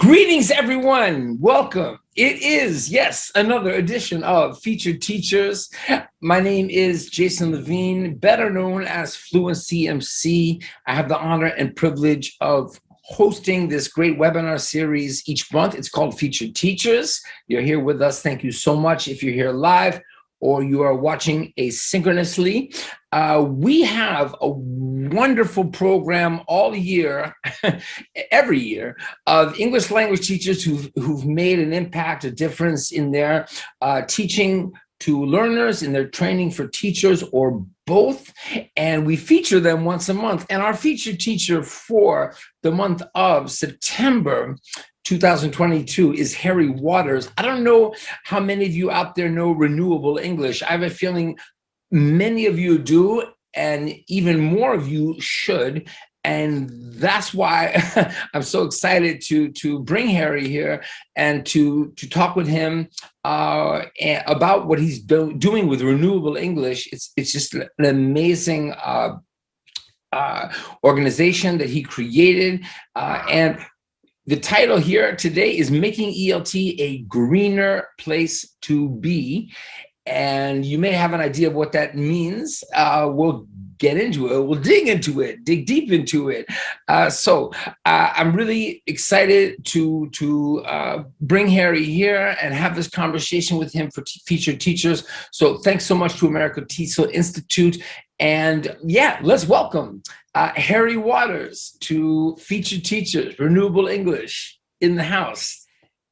Greetings, everyone. Welcome. It is, yes, another edition of Featured Teachers. My name is Jason Levine, better known as Fluency MC. I have the honor and privilege of hosting this great webinar series each month. It's called Featured Teachers. You're here with us. Thank you so much. If you're here live or you are watching asynchronously, we have a wonderful program all year, every year, of English language teachers who've made an impact, a difference in their teaching to learners, in their training for teachers, or both. And we feature them once a month. And our featured teacher for the month of September 2022 is Harry Waters. I don't know how many of you out there know Renewable English. I have a feeling many of you do, and even more of you should. And that's why I'm so excited to bring Harry here and to talk with him about what he's doing with Renewable English. It's just an amazing organization that he created. And the title here today is Making ELT a Greener Place to Be. And you may have an idea of what that means. We'll get into it. We'll dig into it, dig deep into it. So I'm really excited to bring Harry here and have this conversation with him for Featured Teachers. So thanks so much to America TESOL Institute. And yeah, let's welcome Harry Waters to Featured Teachers, Renewable English in the house.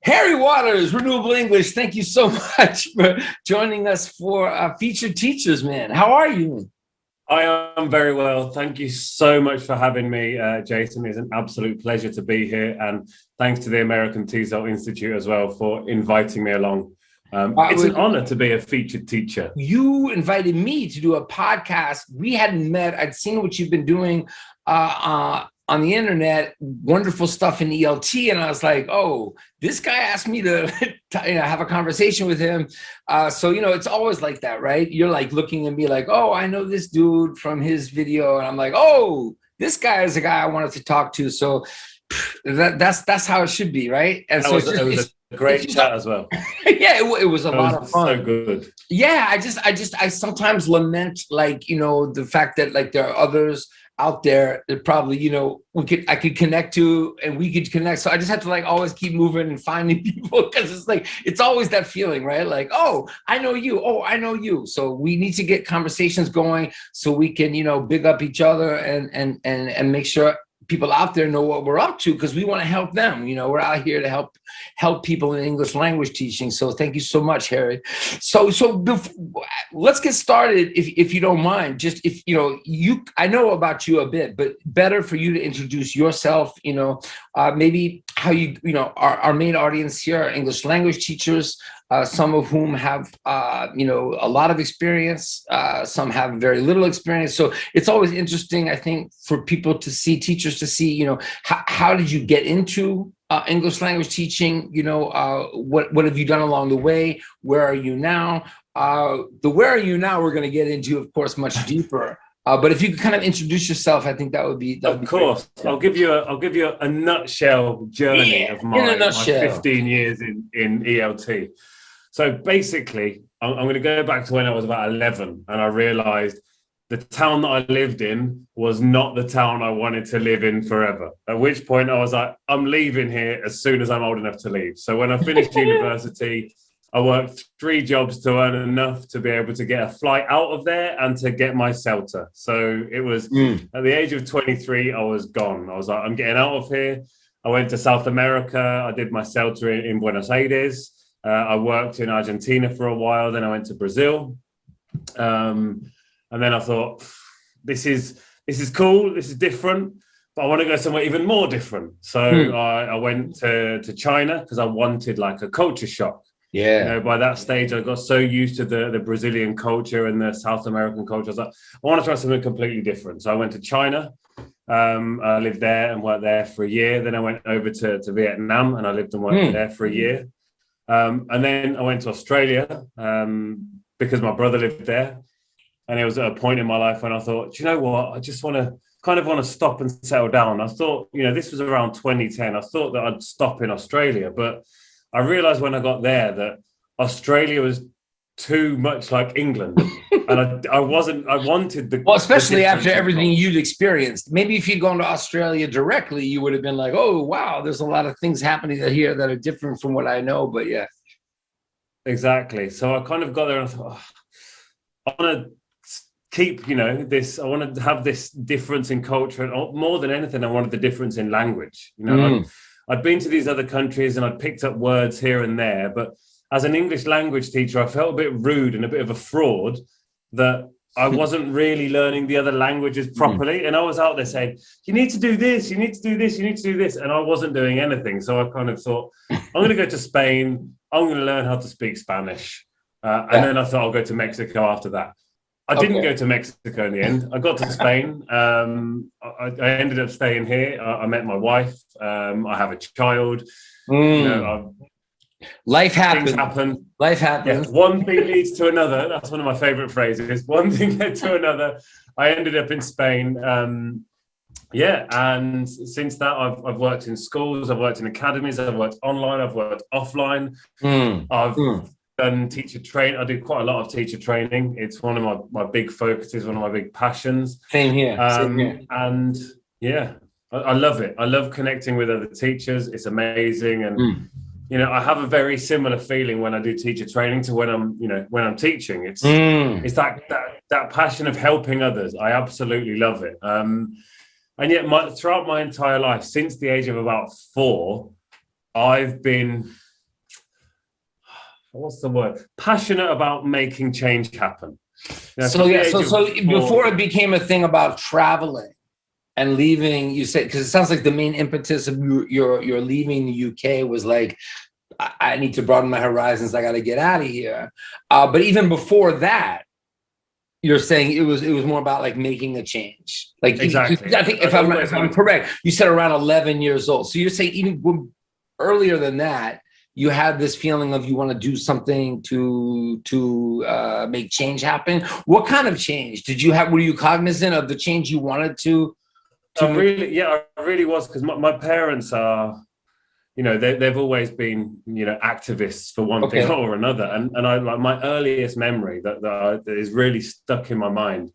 Harry Waters, Renewable English, thank you so much for joining us for Featured Teachers, man. How are you? I am very well. Thank you so much for having me, Jason. It's an absolute pleasure to be here. And thanks to the American TESOL Institute as well for inviting me along. It's an honor to be a featured teacher. You invited me to do a podcast. We hadn't met. I'd seen what you've been doing on the internet, wonderful stuff in ELT. And I was like, oh, this guy asked me to have a conversation with him. So, it's always like that, right? You're like looking at me like, oh, I know this dude from his video. And I'm like, oh, this guy is the guy I wanted to talk to. So that's how it should be, right? And it was a great chat as well. Yeah, it was a lot of fun. So good. Yeah, I sometimes lament, the fact that there are others out there that probably, I could connect to and we could connect. So I just have to always keep moving and finding people, because it's always that feeling, right? Like, oh, I know you. Oh, I know you. So we need to get conversations going so we can, big up each other and make sure people out there know what we're up to, because we want to help them. We're out here to help people in English language teaching. So thank you so much, Harry. So let's get started, if you don't mind. Just if I know about you a bit, but better for you to introduce yourself. Maybe how our main audience here are English language teachers. Some of whom have, a lot of experience. Some have very little experience. So it's always interesting, I think, for people to see, teachers to see, how did you get into English language teaching? What have you done along the way? Where are you now? Where are you now we're going to get into, of course, much deeper. But if you could kind of introduce yourself, I think that would be. Of course, great. I'll give you a nutshell journey of my 15 years in ELT. So basically, I'm going to go back to when I was about 11, and I realized the town that I lived in was not the town I wanted to live in forever. At which point I was like, I'm leaving here as soon as I'm old enough to leave. So when I finished university, I worked 3 jobs to earn enough to be able to get a flight out of there and to get my CELTA. So it was at the age of 23, I was gone. I was like, I'm getting out of here. I went to South America. I did my CELTA in Buenos Aires. I worked in Argentina for a while. Then I went to Brazil. And then I thought, this is cool. This is different, but I want to go somewhere even more different. So I went to China because I wanted a culture shock. Yeah. By that stage, I got so used to the Brazilian culture and the South American culture. I was like, I want to try something completely different. So I went to China. I lived there and worked there for a year. Then I went over to Vietnam and I lived and worked there for a year. And then I went to Australia because my brother lived there. And it was at a point in my life when I thought, do you know what? I just want to stop and settle down. I thought, this was around 2010. I thought that I'd stop in Australia, but I realized when I got there that Australia was too much like England. And I wanted the... Well, especially after everything you'd experienced. Maybe if you'd gone to Australia directly, you would have been like, oh, wow, there's a lot of things happening here that are different from what I know. But yeah. Exactly. So I kind of got there and I thought, I want to keep, this, I want to have this difference in culture. And more than anything, I wanted the difference in language. I'd been to these other countries and I'd picked up words here and there. But as an English language teacher, I felt a bit rude and a bit of a fraud that I wasn't really learning the other languages properly. And I was out there saying, you need to do this, you need to do this, you need to do this. And I wasn't doing anything. So I kind of thought, I'm going to go to Spain. I'm going to learn how to speak Spanish. And then I thought I'll go to Mexico after that. I didn't go to Mexico in the end. I got to Spain. I ended up staying here. I met my wife. I have a child. Life happens. Things happen. Life happens. Yeah, one thing leads to another. That's one of my favorite phrases. One thing led to another. I ended up in Spain. And since that, I've worked in schools. I've worked in academies. I've worked online. I've worked offline. I've done teacher training. I do quite a lot of teacher training. It's one of my big focuses, one of my big passions. Same here. And yeah, I love it. I love connecting with other teachers. It's amazing. And I have a very similar feeling when I do teacher training to when I'm teaching. It's that passion of helping others. I absolutely love it. And yet throughout my entire life, since the age of about 4, I've been, passionate about making change happen. So before it became a thing about traveling and leaving, you said, because it sounds like the main impetus of your leaving the UK was like, I need to broaden my horizons. I got to get out of here. But even before that, you're saying it was more about like making a change. Like exactly. I think if I'm correct, you said around 11 years old. So you're saying even earlier than that, you had this feeling of you want to do something to make change happen. What kind of change did you have? Were you cognizant of the change you wanted to I really was, because my parents are, they've always been, activists for one thing or another. And I like my earliest memory that is really stuck in my mind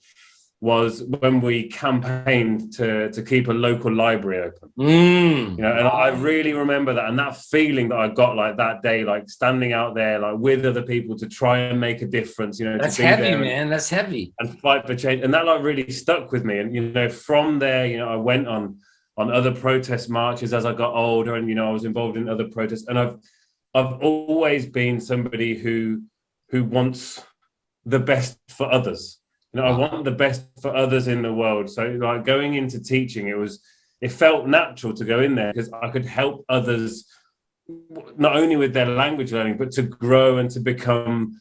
was when we campaigned to keep a local library open. And I really remember that, and that feeling that I got like that day, like standing out there, like with other people to try and make a difference. That's heavy, man. That's heavy. And fight for change, and that like really stuck with me. And from there, I went on other protest marches as I got older, and I was involved in other protests. And I've always been somebody who wants the best for others. I want the best for others in the world. So like going into teaching, it felt natural to go in there because I could help others not only with their language learning, but to grow and to become,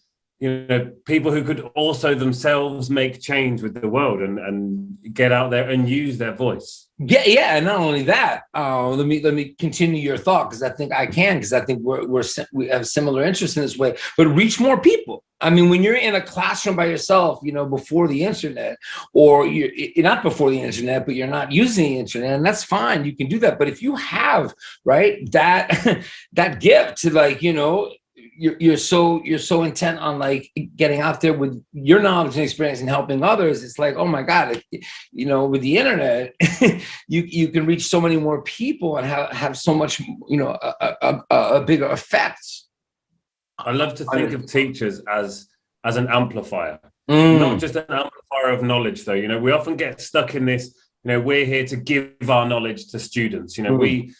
people who could also themselves make change with the world and get out there and use their voice. Yeah, and not only that. Let me continue your thought, because I think I can, because I think we have similar interests in this way. But reach more people. I mean, when you're in a classroom by yourself, before the internet, or you're not before the internet, but you're not using the internet, and that's fine. You can do that. But if you have that gift to like, you're so intent on like getting out there with your knowledge and experience and helping others. It's like, oh my God, with the internet, you can reach so many more people and have so much, a bigger effect. I love to think of teachers as an amplifier, not just an amplifier of knowledge though. We often get stuck in this, we're here to give our knowledge to students. The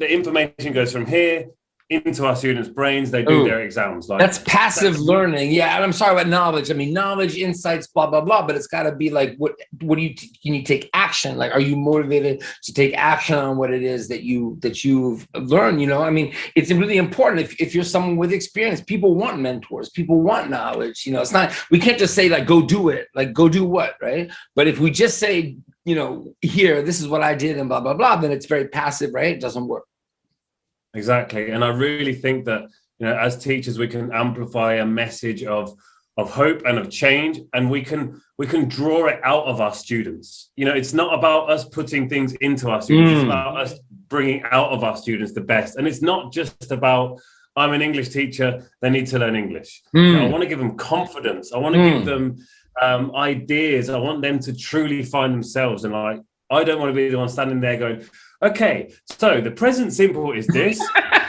information goes from here into our students' brains. They do their exams. That's passive learning. Yeah, and I'm sorry about knowledge. I mean, knowledge, insights, blah blah blah. But it's got to be like, what do you can you take action? Like, are you motivated to take action on what it is that you've learned? I mean, it's really important. If you're someone with experience, people want mentors. People want knowledge. It's not. We can't just say like, go do it. Like, go do what, right? But if we just say, here, this is what I did, and blah blah blah, then it's very passive, right? It doesn't work. Exactly. And I really think that, as teachers, we can amplify a message of of hope and of change, and we can draw it out of our students. You know, it's not about us putting things into our students, it's about us bringing out of our students the best. And it's not just about, I'm an English teacher, they need to learn English. I want to give them confidence, I want to give them ideas, I want them to truly find themselves. And like, I don't want to be the one standing there going, okay, so the present simple is this.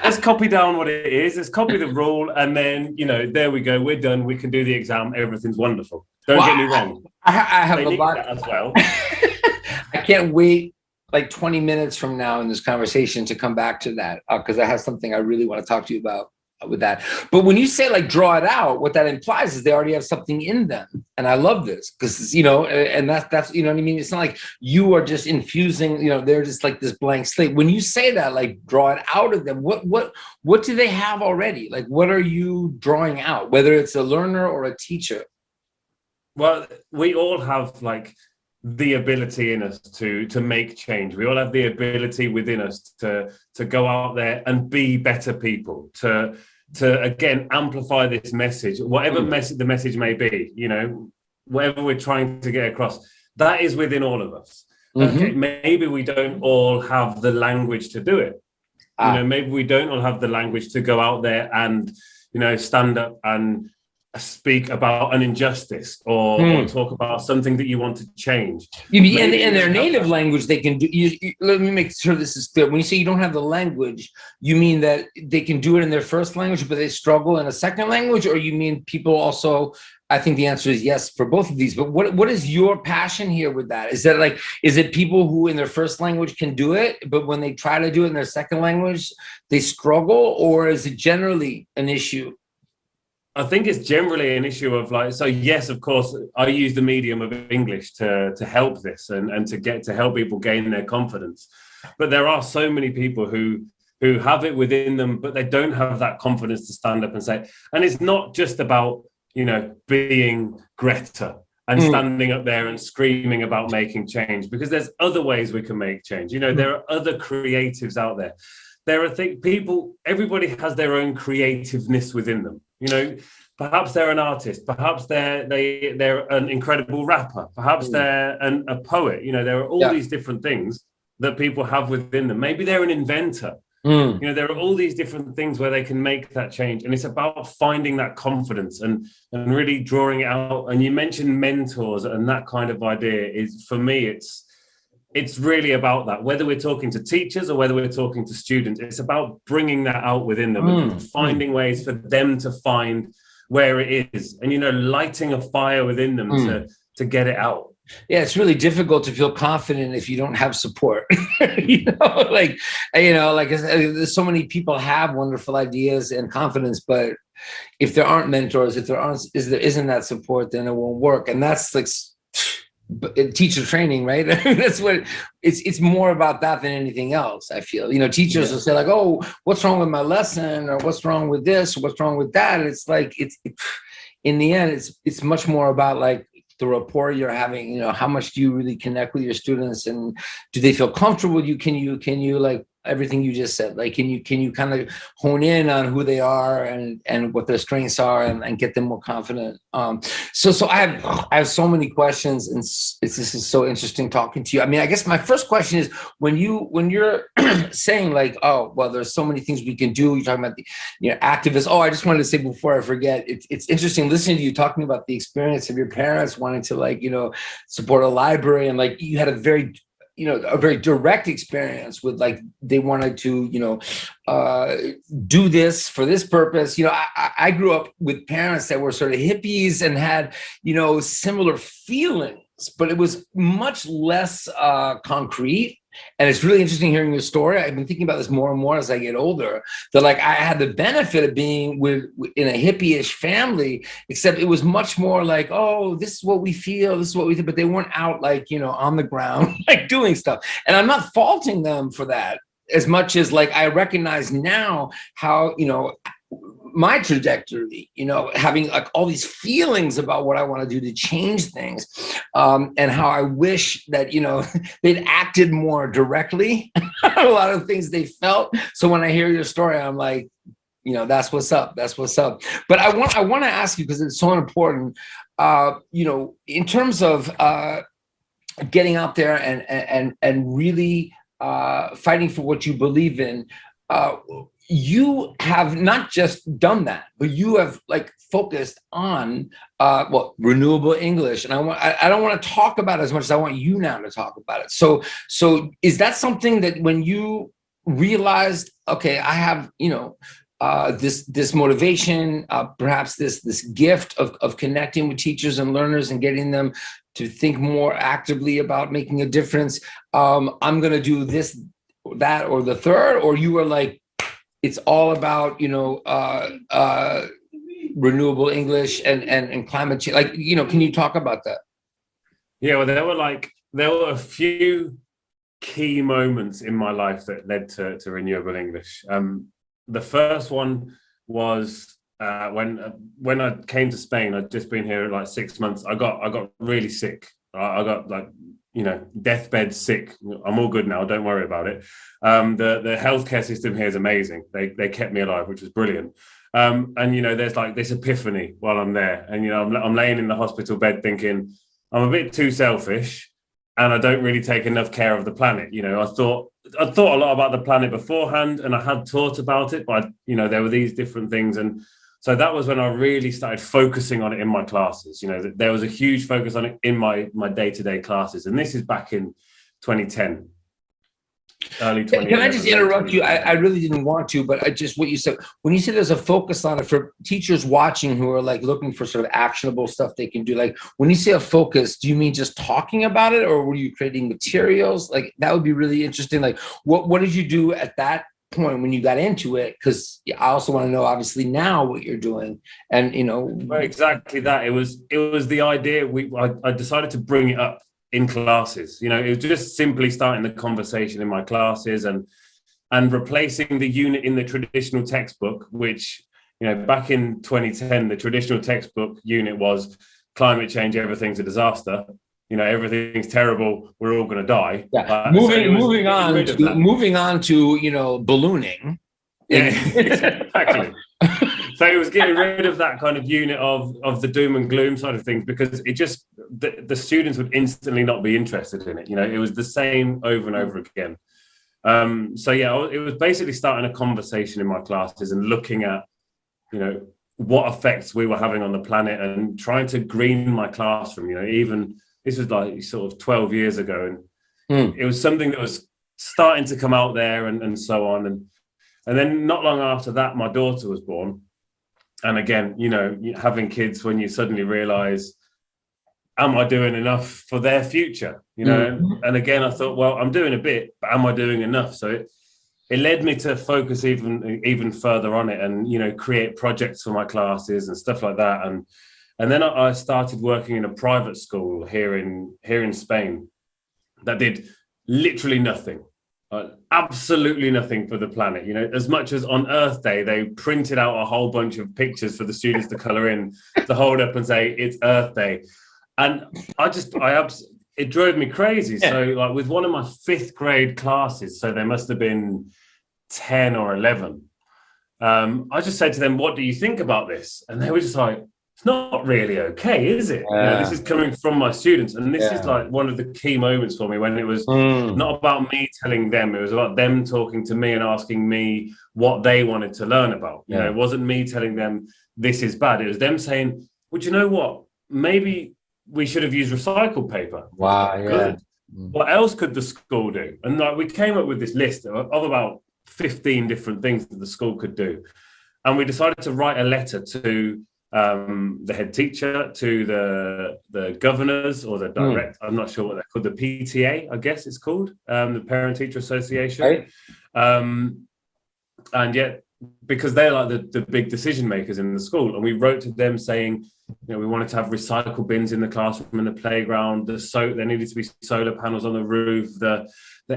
Let's copy down what it is. Let's copy the rule. And then, you know, there we go. We're done. We can do the exam. Everything's wonderful. Don't get me wrong. I have a lot as well. I can't wait like 20 minutes from now in this conversation to come back to that, because I have something I really want to talk to you about with that. But when you say like draw it out, what that implies is they already have something in them. And I love this because, you know, and that's, you know what I mean? It's not like you are just infusing, you know, they're just like this blank slate. When you say that, like draw it out of them, what do they have already? Like, what are you drawing out, whether it's a learner or a teacher? Well, we all have like the ability in us to make change. We all have the ability within us to go out there and be better people, to again amplify this message, whatever message the message may be, you know, whatever we're trying to get across, that is within all of us. Okay, maybe we don't all have the language to do it. You know, maybe we don't all have the language to go out there and, you know, stand up and speak about an injustice or talk about something that you want to change. You mean in their native language they can do, let me make sure this is clear. When you say you don't have the language, you mean that they can do it in their first language but they struggle in a second language, or you mean people also? I think the answer is yes for both of these, but what is your passion here with that? Is that like, is it people who in their first language can do it, but when they try to do it in their second language they struggle, or is it generally an issue? I think it's generally an issue of like, so yes, of course, I use the medium of English to help this and to help people gain their confidence. But there are so many people who have it within them, but they don't have that confidence to stand up and say, and it's not just about, you know, being Greta and standing up there and screaming about making change, because there's other ways we can make change. You know, there are other creatives out there. There are people, everybody has their own creativeness within them. You know, perhaps they're an artist, perhaps they're an incredible rapper, perhaps they're a poet. You know, there are all these different things that people have within them. Maybe they're an inventor. You know, there are all these different things where they can make that change. And it's about finding that confidence and really drawing it out. And you mentioned mentors, and that kind of idea is, for me, it's really about that. Whether we're talking to teachers or whether we're talking to students, it's about bringing that out within them and finding ways for them to find where it is, and, you know, lighting a fire within them to get it out. Yeah, it's really difficult to feel confident if you don't have support. you know, like there's so many people have wonderful ideas and confidence, but if there aren't mentors, if there isn't that support, then it won't work. And that's like teacher training, right? That's what it's more about that than anything else. I feel, you know, teachers will say like, oh, what's wrong with my lesson, or what's wrong with this, or what's wrong with that. And it's like, in the end, it's much more about like the rapport you're having, you know, how much do you really connect with your students, and do they feel comfortable with you? Can you like everything you just said, like, can you kind of hone in on who they are and what their strengths are, and get them more confident? So I have so many questions, and this is so interesting talking to you. I mean, I guess my first question is, when you're saying like, oh, well, there's so many things we can do. You're talking about the, you know, activists. Oh, I just wanted to say before I forget, it's interesting listening to you talking about the experience of your parents wanting to, like, you know, support a library, and like you had a very direct experience with, like, they wanted to, you know, do this for this purpose. You know, I grew up with parents that were sort of hippies and had, you know, similar feelings, but it was much less concrete. And it's really interesting hearing your story. I've been thinking about this more and more as I get older, that like I had the benefit of being in a hippie-ish family, except it was much more like, oh, this is what we feel, this is what we think, but they weren't out, like, you know, on the ground, like doing stuff. And I'm not faulting them for that, as much as like I recognize now how, you know, my trajectory, you know, having like all these feelings about what I want to do to change things, and how I wish that, you know, they'd acted more directly on a lot of things they felt. So when I hear your story, I'm like, That's what's up. That's what's up. But I want to ask you, because it's so important, in terms of getting out there and really fighting for what you believe in. You have not just done that, but you have focused on renewable English. And I don't want to talk about it as much as I want you now to talk about it. So is that something that when you realized, okay, I have, this motivation, perhaps this gift of connecting with teachers and learners and getting them to think more actively about making a difference, I'm going to do this, that, or the third, or you were like, it's all about, renewable English and climate change. Can you talk about that? Yeah, well, there were a few key moments in my life that led to Renewable English. The first one was when I came to Spain. I'd just been here like 6 months. I got really sick. I got deathbed sick. I'm all good now. Don't worry about it. The healthcare system here is amazing. They kept me alive, which was brilliant. And there's like this epiphany while I'm there, and I'm laying in the hospital bed thinking I'm a bit too selfish, and I don't really take enough care of the planet. I thought a lot about the planet beforehand, and I had taught about it, but there were these different things, and so that was when I really started focusing on it in my classes. There was a huge focus on it in my day-to-day classes, and this is back in 2010. Early 2010. Can I just interrupt you? I really didn't want to, but what you said, when you say there's a focus on it for teachers watching who are looking for sort of actionable stuff they can do, when you say a focus, do you mean just talking about it, or were you creating materials? That would be really interesting. What did you do at that point when you got into it? Because I also want to know, obviously, now what you're doing, and Well, exactly that. It was the idea. I decided to bring it up in classes. It was just simply starting the conversation in my classes and replacing the unit in the traditional textbook, which back in 2010, the traditional textbook unit was climate change, everything's a disaster. Everything's terrible. We're all going to die. Yeah. Moving on to ballooning. Yeah, exactly. So it was getting rid of that kind of unit of the doom and gloom side of things, because it just the students would instantly not be interested in it. It was the same over and over again. So yeah, it was basically starting a conversation in my classes and looking at what effects we were having on the planet and trying to green my classroom. Even this was sort of 12 years ago, and it was something that was starting to come out there and so on. And then not long after that, my daughter was born. And again, having kids, when you suddenly realize, am I doing enough for their future? And again, I thought, well, I'm doing a bit, but am I doing enough? So it led me to focus even further on it, and create projects for my classes and stuff like that. And then I started working in a private school here in Spain that did literally nothing. Absolutely nothing for the planet. As much as on Earth Day they printed out a whole bunch of pictures for the students to color in, to hold up and say it's Earth Day, and it drove me crazy. Yeah. So with one of my 5th grade classes, so there must have been 10 or 11, I just said to them, what do you think about this? And they were just like, it's not really okay, is it? Yeah. This is coming from my students, and this is one of the key moments for me, when it was not about me telling them, it was about them talking to me and asking me what they wanted to learn about. It wasn't me telling them this is bad. It was them saying, well, do you know what? Maybe we should have used recycled paper. Wow, yeah. Good. What else could the school do? And we came up with this list of about 15 different things that the school could do. And we decided to write a letter to the head teacher, to the governors or the direct, I'm not sure what they're called, the PTA, I guess it's called, the Parent Teacher Association. Right. And yet, because they're the big decision makers in the school, and we wrote to them saying, we wanted to have recycle bins in the classroom and the playground, there needed to be solar panels on the roof, the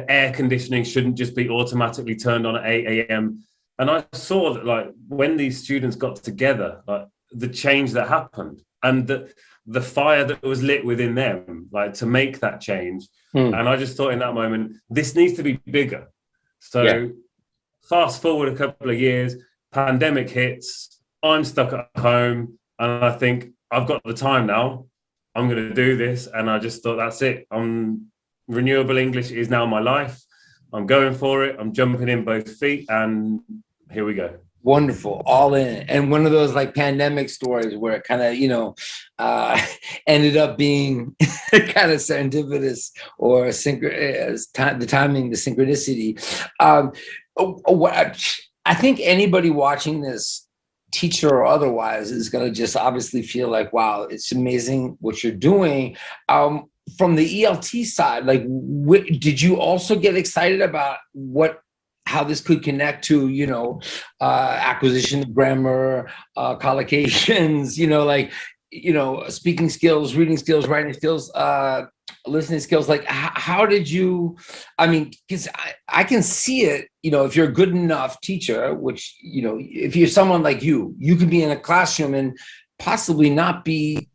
air conditioning shouldn't just be automatically turned on at 8 a.m. And I saw that when these students got together, the change that happened, and the fire that was lit within them, to make that change. And I just thought in that moment, this needs to be bigger. So fast forward a couple of years, pandemic hits, I'm stuck at home, and I think I've got the time now. I'm going to do this. And I just thought, that's it. Renewable English is now my life. I'm going for it. I'm jumping in both feet, and here we go. Wonderful, all in. And one of those like pandemic stories where it kind of, ended up being kind of serendipitous, or the timing, the synchronicity. I think anybody watching this, teacher or otherwise, is going to just obviously feel like, wow, it's amazing what you're doing. From the ELT side, like, did you also get excited about how this could connect to, acquisition of grammar, collocations, speaking skills, reading skills, writing skills, listening skills? Like, how did you, because I can see it, if you're a good enough teacher, which, if you're someone like you can be in a classroom and possibly not be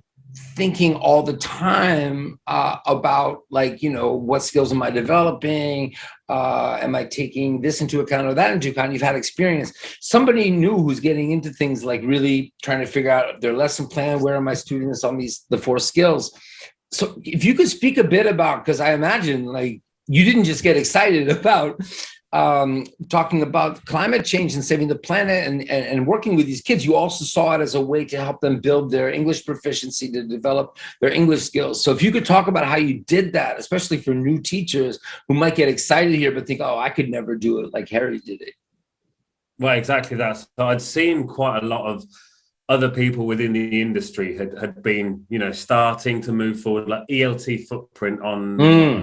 thinking all the time about, like, what skills am I developing? Am I taking this into account or that into account? You've had experience. Somebody new who's getting into things, like really trying to figure out their lesson plan. Where are my students on the 4 skills? So if you could speak a bit about, because I imagine, like, you didn't just get excited about talking about climate change and saving the planet and working with these kids. You also saw it as a way to help them build their English proficiency, to develop their English skills. So if you could talk about how you did that, especially for new teachers who might get excited here but think, oh, I could never do it like Harry did it. Well, exactly that. So I'd seen quite a lot of other people within the industry had been, starting to move forward, like ELT Footprint on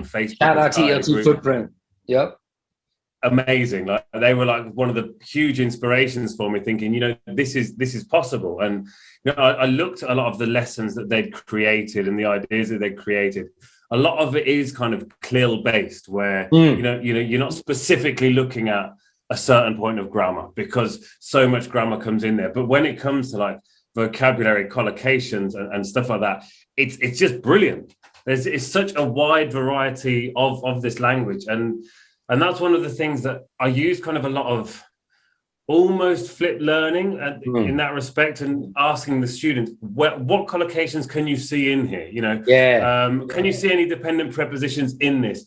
Facebook. Shout out to ELT Footprint. Yep. Amazing. Like, they were like one of the huge inspirations for me, thinking, this is possible. And I looked at a lot of the lessons that they'd created and the ideas that they'd created. A lot of it is kind of CLIL based, where you're not specifically looking at a certain point of grammar, because so much grammar comes in there. But when it comes to like vocabulary, collocations and stuff like that, it's just brilliant. It's such a wide variety of this language. And that's one of the things that I use kind of a lot of almost flipped learning in that respect, and asking the students, what collocations can you see in here? Can you see any dependent prepositions in this?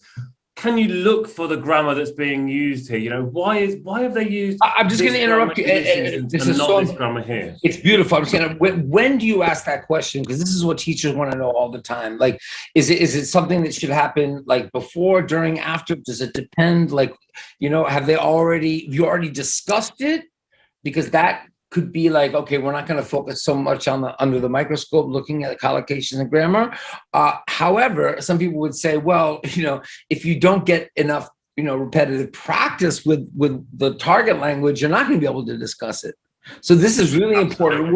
Can you look for the grammar that's being used here? Why have they used? I'm just going to interrupt you. This is not this grammar here. It's beautiful. I'm just going to. When do you ask that question? Because this is what teachers want to know all the time. Like, is it something that should happen like before, during, after? Does it depend? Like, have you already discussed it? Because that could be like, okay, we're not going to focus so much on under the microscope looking at collocations and grammar. However, some people would say, well, if you don't get enough, repetitive practice with the target language, you're not going to be able to discuss it. So this is really important.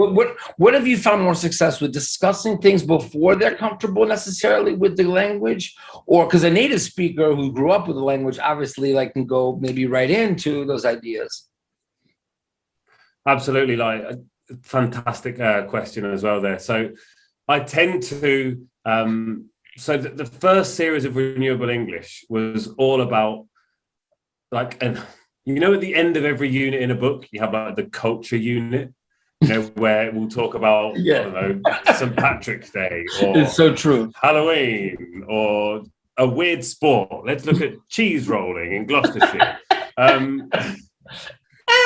What have you found more success with, discussing things before they're comfortable necessarily with the language? Or because a native speaker who grew up with the language obviously can go maybe right into those ideas. Absolutely, like a fantastic question as well there. So I tend to, so the first series of Renewable English was all about like, at the end of every unit in a book, you have like the culture unit, where we'll talk about, I don't know, St. Patrick's Day, or it's so true, Halloween, or a weird sport. Let's look at cheese rolling in Gloucestershire.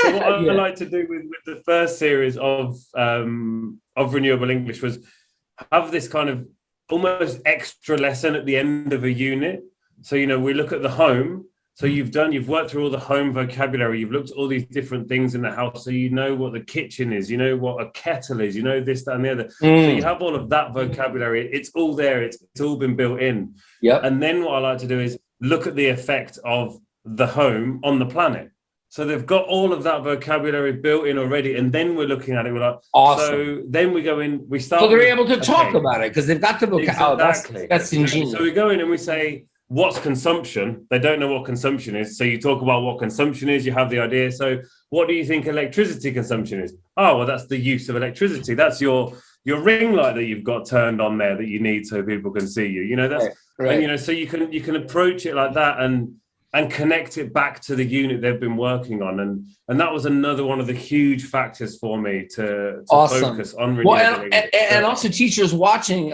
So what I like to do with the first series of Renewable English was have this kind of almost extra lesson at the end of a unit. So, we look at the home. So you've worked through all the home vocabulary. You've looked at all these different things in the house. So you know what the kitchen is, what a kettle is, this, that, and the other. So you have all of that vocabulary. It's all there. It's all been built in. Yeah. And then what I like to do is look at the effect of the home on the planet. So they've got all of that vocabulary built in already, and then we're looking at it. We're like, awesome. So then we go in. We start. So they're able to talk about it because they've got the vocabulary. Exactly. That's ingenious. So we go in and we say, what's consumption? They don't know what consumption is. So you talk about what consumption is. You have the idea. So what do you think electricity consumption is? Oh, well, that's the use of electricity. That's your ring light that you've got turned on there that you need so people can see you. That's right. And so you can approach it like that. And and connect it back to the unit they've been working on. And that was another one of the huge factors for me to focus on renewable English. And also teachers watching,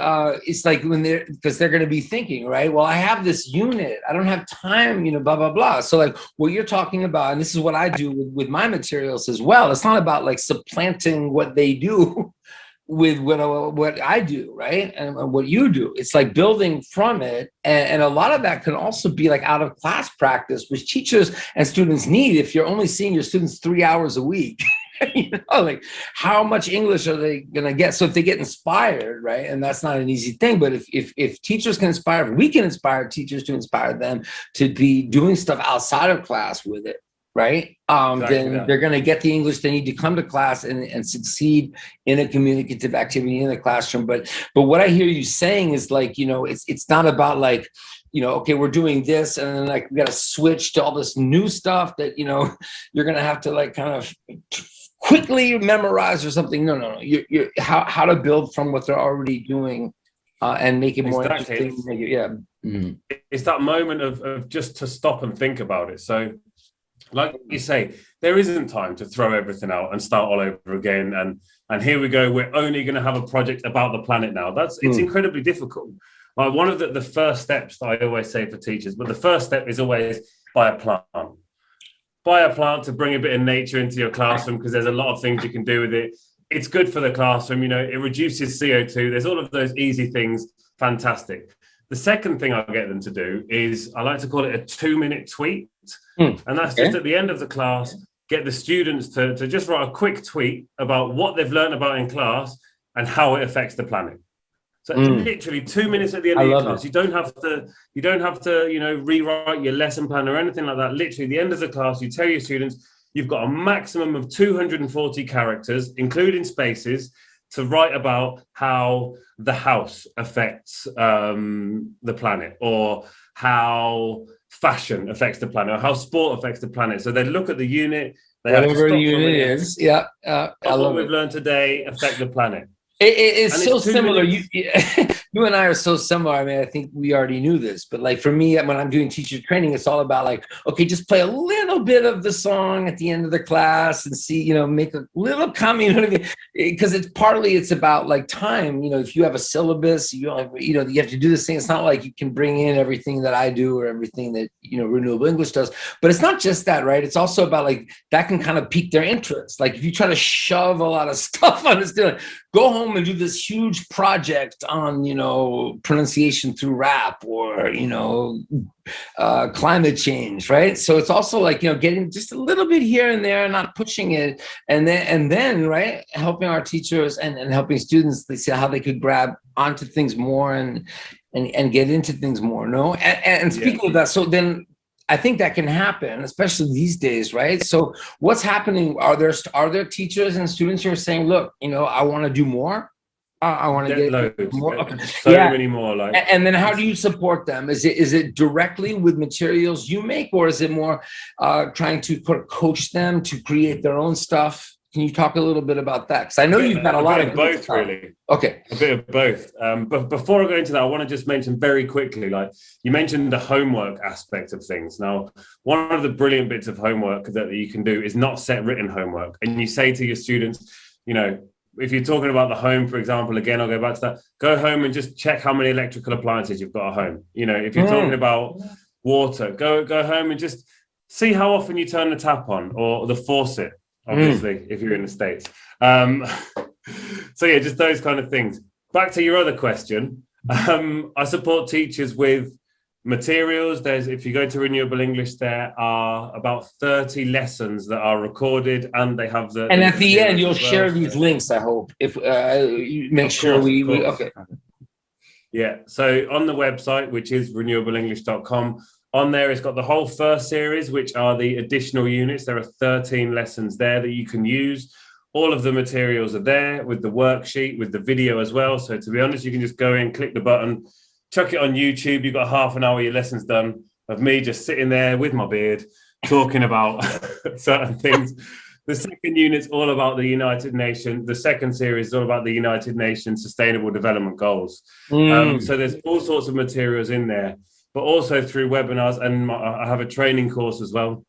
it's like because they're going to be thinking, right? Well, I have this unit, I don't have time, blah, blah, blah. So like what you're talking about, and this is what I do with my materials as well. It's not about like supplanting what they do with what I do, right? And what you do. It's like building from it. And a lot of that can also be like out of class practice, which teachers and students need if you're only seeing your students 3 hours a week. Like how much English are they going to get? So if they get inspired, right? And that's not an easy thing, but if teachers can inspire, we can inspire teachers to inspire them to be doing stuff outside of class with it, right? Then they're going to get the English they need to come to class and succeed in a communicative activity in the classroom. But what I hear you saying is like, it's not about like, okay, we're doing this, and then like we got to switch to all this new stuff that you're going to have to like kind of quickly memorize or something. No. You're how to build from what they're already doing and make it more interesting. It's that moment of just to stop and think about it. So, like you say, there isn't time to throw everything out and start all over again. And here we go. We're only going to have a project about the planet now. It's incredibly difficult. Like one of the first steps that I always say for teachers, but the first step is always buy a plant. Buy a plant to bring a bit of nature into your classroom, because there's a lot of things you can do with it. It's good for the classroom. It reduces CO2. There's all of those easy things. Fantastic. The second thing I get them to do is I like to call it a 2-minute tweet. And that's just at the end of the class, get the students to just write a quick tweet about what they've learned about in class and how it affects the planet. So literally 2 minutes at the end of your class. You don't have to, rewrite your lesson plan or anything like that. Literally at the end of the class, you tell your students you've got a maximum of 240 characters, including spaces, to write about how the house affects the planet, or how fashion affects the planet, or how sport affects the planet. So they look at the unit, whatever the unit is. Yeah. What we've learned today affect the planet. It's so similar. You and I are so similar. I mean, I think we already knew this, but like for me, when I'm doing teacher training, it's all about like, okay, just play a little bit of the song at the end of the class and see, make a little comment, Because it's about like time. If you have a syllabus, you have to do this thing. It's not like you can bring in everything that I do or everything that, Renewable English does, but it's not just that, right? It's also about like, that can kind of pique their interest. Like if you try to shove a lot of stuff on a student, go home and do this huge project on, pronunciation through rap or, climate change, right? So it's also like, getting just a little bit here and there, not pushing it. And then, right, helping our teachers and helping students, they see how they could grab onto things more and get into things more, no? And speaking of that, so then I think that can happen, especially these days, right? So what's happening? Are there teachers and students who are saying, look, I want to do more. I want to get loads, more. Many more. And then how do you support them? Is it directly with materials you make, or is it more trying to coach them to create their own stuff? Can you talk a little bit about that? Because I know you've got a lot of both, stuff. Really. Okay. A bit of both. But before I go into that, I want to just mention very quickly, like you mentioned the homework aspect of things. Now, one of the brilliant bits of homework that you can do is not set written homework. And you say to your students, if you're talking about the home, for example, again, I'll go back to that, go home and just check how many electrical appliances you've got at home. If you're talking about water, go home and just see how often you turn the tap on, or the faucet, obviously, if you're in the States. So yeah, just those kind of things. Back to your other question. I support teachers with materials. If you go to Renewable English, there are about 30 lessons that are recorded, and they have the. And at the end, you'll share these links. I hope if you make sure we okay. Yeah. So on the website, which is renewableenglish.com, on there it's got the whole first series, which are the additional units. There are 13 lessons there that you can use. All of the materials are there with the worksheet, with the video as well. So to be honest, you can just go in, click the button, chuck it on YouTube. You've got half an hour, your lesson's done, of me just sitting there with my beard talking about certain things. The second unit's all about the United Nations. The second series is all about the United Nations Sustainable Development Goals. So there's all sorts of materials in there. but also through webinars. And I have a training course as well,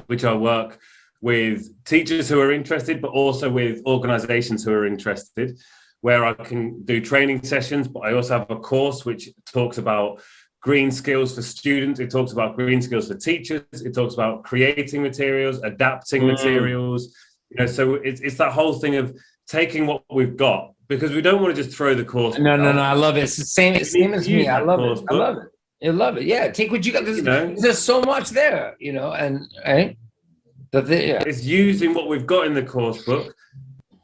which I work with teachers who are interested, but also with organizations who are interested, where I can do training sessions. But I also have a course which talks about green skills for students. It talks about green skills for teachers. It talks about creating materials, adapting materials. You know, so it's that whole thing of taking what we've got, because we don't want to just throw the course. No, I love it. It's the same as me. I love it. I love it. I love it. Yeah, take what you got. There's so much there, you know, and right. It's using what we've got in the course book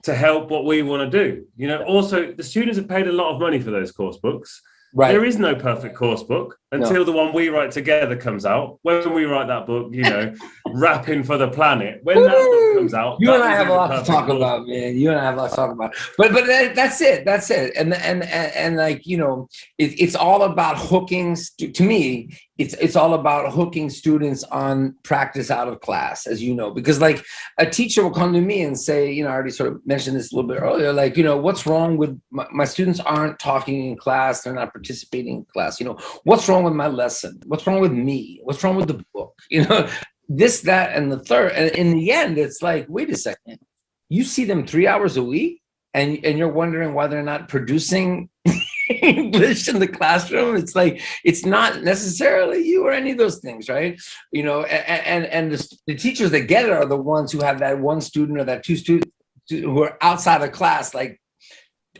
to help what we want to do. You know, also the students have paid a lot of money for those course books. Right. There is no perfect course book until the one we write together comes out. When we write that book, you know, Rapping for the Planet, when that book comes out, you and I have a lot to talk about, man. You and I have a lot to talk about. But that's it. That's it. And like, you know, it's all about hooking. To me, it's all about hooking students on practice out of class, as you know, because like a teacher will come to me and say, you know, I already sort of mentioned this a little bit earlier, like, you know, what's wrong with my students aren't talking in class, they're not participating in class, you know, what's wrong with my lesson? What's wrong with me? What's wrong with the book? You know, this, that, and the third. And in the end, it's like, wait a second, you see them 3 hours a week and you're wondering why they're not producing English in the classroom. It's like, it's not necessarily you or any of those things, right? You know, and the teachers that get it are the ones who have that one student or that two students who are outside of class, like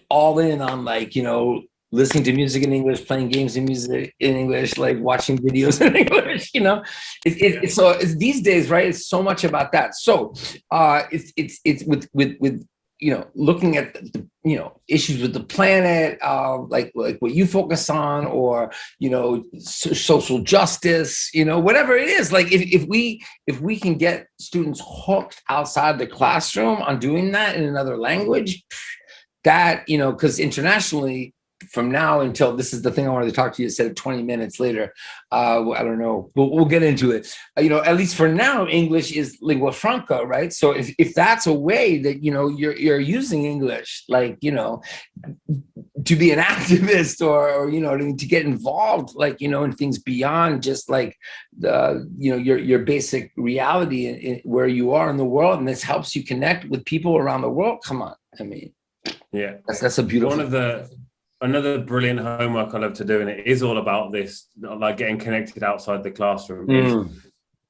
all in on, like, you know, listening to music in English, playing games in music in English, like watching videos in English, you know. It's these days, right? It's so much about that. So it's with you know, looking at the, you know, issues with the planet, like what you focus on, or, you know, social justice, you know, whatever it is. Like if we can get students hooked outside the classroom on doing that in another language, that, you know, because internationally, from now until, this is the thing I wanted to talk to you, instead of 20 minutes later, I don't know, we'll get into it. You know, at least for now, English is lingua franca, right? So if that's a way that, you know, you're using English, like, you know, to be an activist, or you know, to get involved, like, you know, in things beyond just like the, you know, your basic reality in where you are in the world, and this helps you connect with people around the world. Come on, I mean, yeah, that's a beautiful. Another brilliant homework I love to do, and it is all about this, like getting connected outside the classroom, is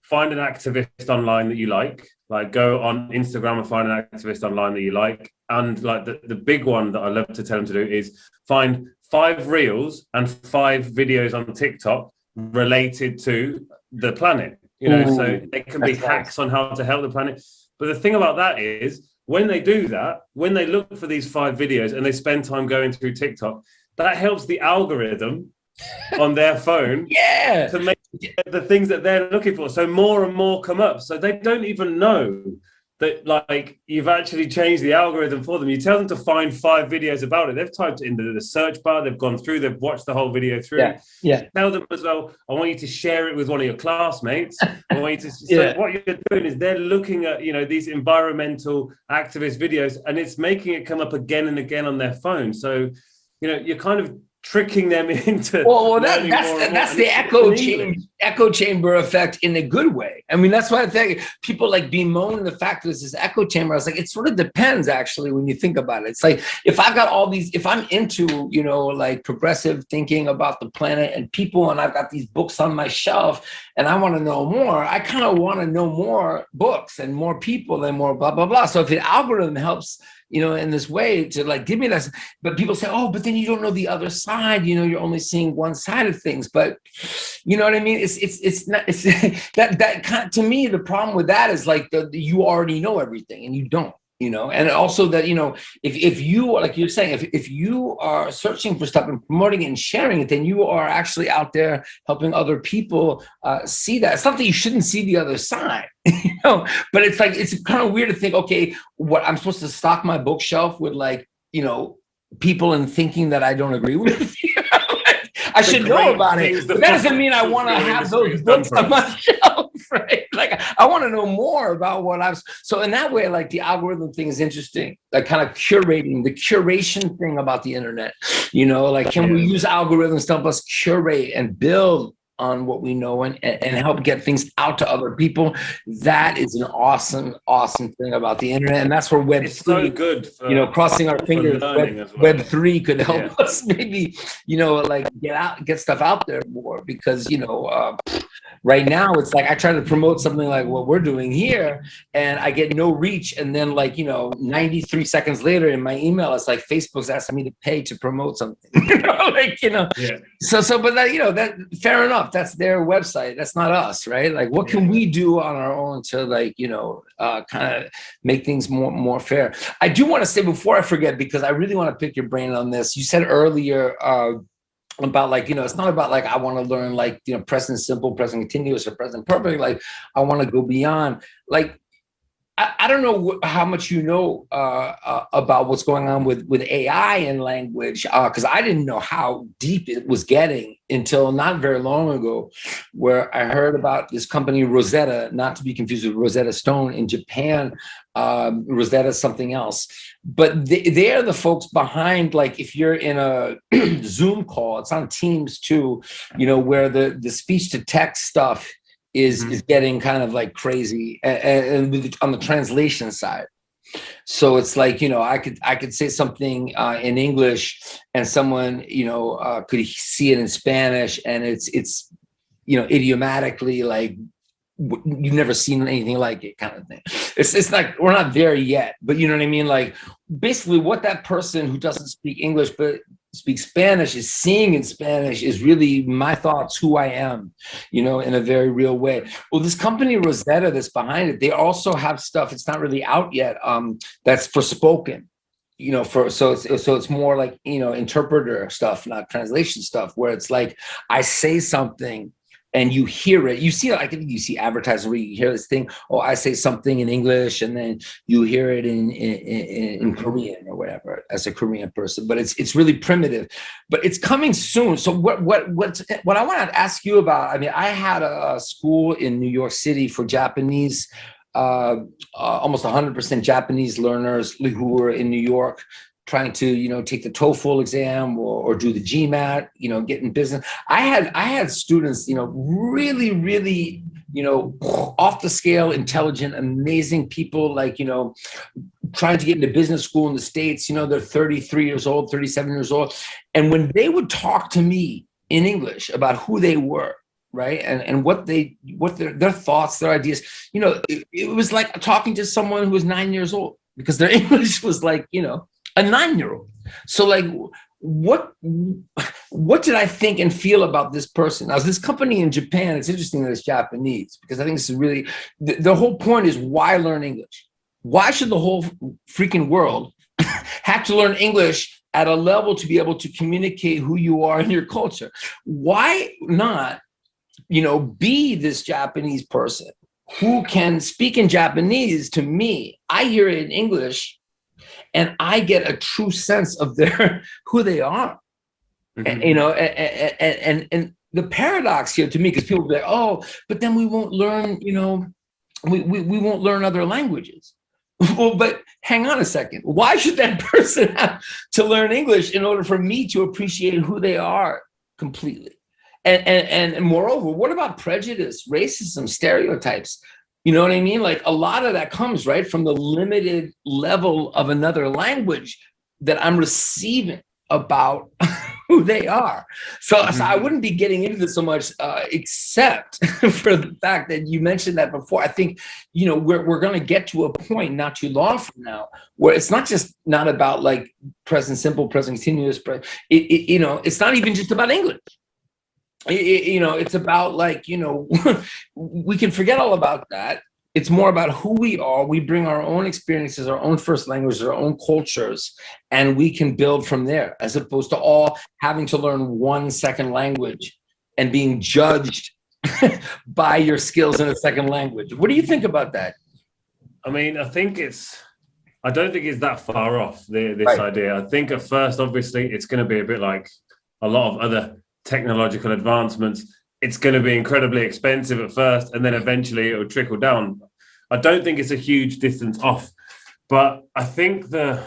find an activist online that you like go on Instagram and find an activist online that you like. And like the big one that I love to tell them to do is find 5 reels and 5 videos on TikTok related to the planet, you know. So they can be hacks on how to help the planet. But the thing about that is, when they do that, when they look for these 5 videos and they spend time going through TikTok, that helps the algorithm on their phone to make the things that they're looking for. So more and more come up. So they don't even know that, like, you've actually changed the algorithm for them. You tell them to find 5 videos about it. They've typed it into the search bar. They've gone through. They've watched the whole video through. Yeah. Tell them as well, I want you to share it with one of your classmates. I want you to. So what you're doing is they're looking at, you know, these environmental activist videos, and it's making it come up again and again on their phone. So, you know, you're kind of tricking them into that's the echo chamber effect in a good way. I mean, that's why I think people like bemoan the fact that this is echo chamber. I was like, it sort of depends, actually, when you think about it. It's like, if I've got all these, if I'm into, you know, like progressive thinking about the planet and people, and I've got these books on my shelf and I want to know more, I kind of want to know more books and more people and more blah blah blah. So if the algorithm helps, you know, in this way to like give me that, but people say, oh, but then you don't know the other side, you know, you're only seeing one side of things. But you know what I mean? It's not, it's that kind of, to me, the problem with that is like you already know everything and you don't, you know. And also that, you know, if you, like you're saying, if you are searching for stuff and promoting it and sharing it, then you are actually out there helping other people see that. It's not that you shouldn't see the other side, you know, but it's like, it's kind of weird to think, okay, what, I'm supposed to stock my bookshelf with, like, you know, people and thinking that I don't agree with. I should know about it, but that doesn't mean I want to have those books on my shelf, right? Like, I want to know more about what I've. So in that way, like, the algorithm thing is interesting, like kind of curating, the curation thing about the internet, you know, like, can we use algorithms to help us curate and build on what we know and help get things out to other people. That is an awesome thing about the internet. And that's where Web3, it's so good for, crossing our fingers, learning as well. Web3 could help us maybe, like get stuff out there more, because, right now it's like I try to promote something like what we're doing here and I get no reach. And then 93 seconds later in my email, it's like Facebook's asking me to pay to promote something. So, but that fair enough. That's their website. That's not us, right? Like, what can we do on our own to kind of make things more fair? I do want to say before I forget, because I really want to pick your brain on this. You said earlier about it's not about I want to learn present simple, present continuous, or present perfect. I want to go beyond. I don't know how much you know about what's going on with AI and language, because I didn't know how deep it was getting until not very long ago, where I heard about this company Rosetta, not to be confused with Rosetta Stone in Japan. Rosetta is something else, but they're the folks behind, if you're in a Zoom call, it's on Teams too, where the speech to text stuff is getting kind of crazy, and on the translation side. So it's I could say something in English and someone could see it in Spanish, and it's idiomatically you've never seen anything like it, kind of thing. It's we're not there yet, but you know what I mean? Basically what that person who doesn't speak English but speaks Spanish is seeing in Spanish is really my thoughts, who I am, in a very real way. Well, this company Rosetta that's behind it, they also have stuff, it's not really out yet, that's for spoken. So it's more interpreter stuff, not translation stuff, where it's I say something and you hear it. You see, you see advertising where you hear this thing. Oh, I say something in English, and then you hear it in Korean or whatever, as a Korean person. But it's really primitive. But it's coming soon. So what I want to ask you about? I mean, I had a school in New York City for Japanese. Almost 100% Japanese learners who were in New York, trying to take the TOEFL exam or do the GMAT, get in business. I had students, really off the scale, intelligent, amazing people, trying to get into business school in the States. They're 33 years old, 37 years old, and when they would talk to me in English about who they were, right, and what their thoughts, their ideas, it was like talking to someone who was 9 years old, because their English was a 9-year-old. So what did I think and feel about this person? Now, this company in Japan, it's interesting that it's Japanese, because I think this is really, the whole point is, why learn English? Why should the whole freaking world have to learn English at a level to be able to communicate who you are in your culture? Why not, be this Japanese person who can speak in Japanese to me? I hear it in English, and I get a true sense of who they are. And, and the paradox here to me, because people be like, oh, but then we won't learn, we won't learn other languages. Well, but hang on a second. Why should that person have to learn English in order for me to appreciate who they are completely? And moreover, what about prejudice, racism, stereotypes? You know what I mean? A lot of that comes, right, from the limited level of another language that I'm receiving about who they are. So I wouldn't be getting into this so much, except for the fact that you mentioned that before. I think, we're going to get to a point not too long from now where it's not just not about present simple, present continuous. It's not even just about English. It's about we can forget all about that. It's more about who we are. We bring our own experiences, our own first languages, our own cultures, and we can build from there, as opposed to all having to learn one second language and being judged by your skills in a second language. What do you think about that? I mean, I don't think it's that far off, this idea. I think at first, obviously, it's going to be a bit like a lot of other technological advancements. It's going to be incredibly expensive at first, and then eventually it will trickle down. I don't think it's a huge distance off, but I think I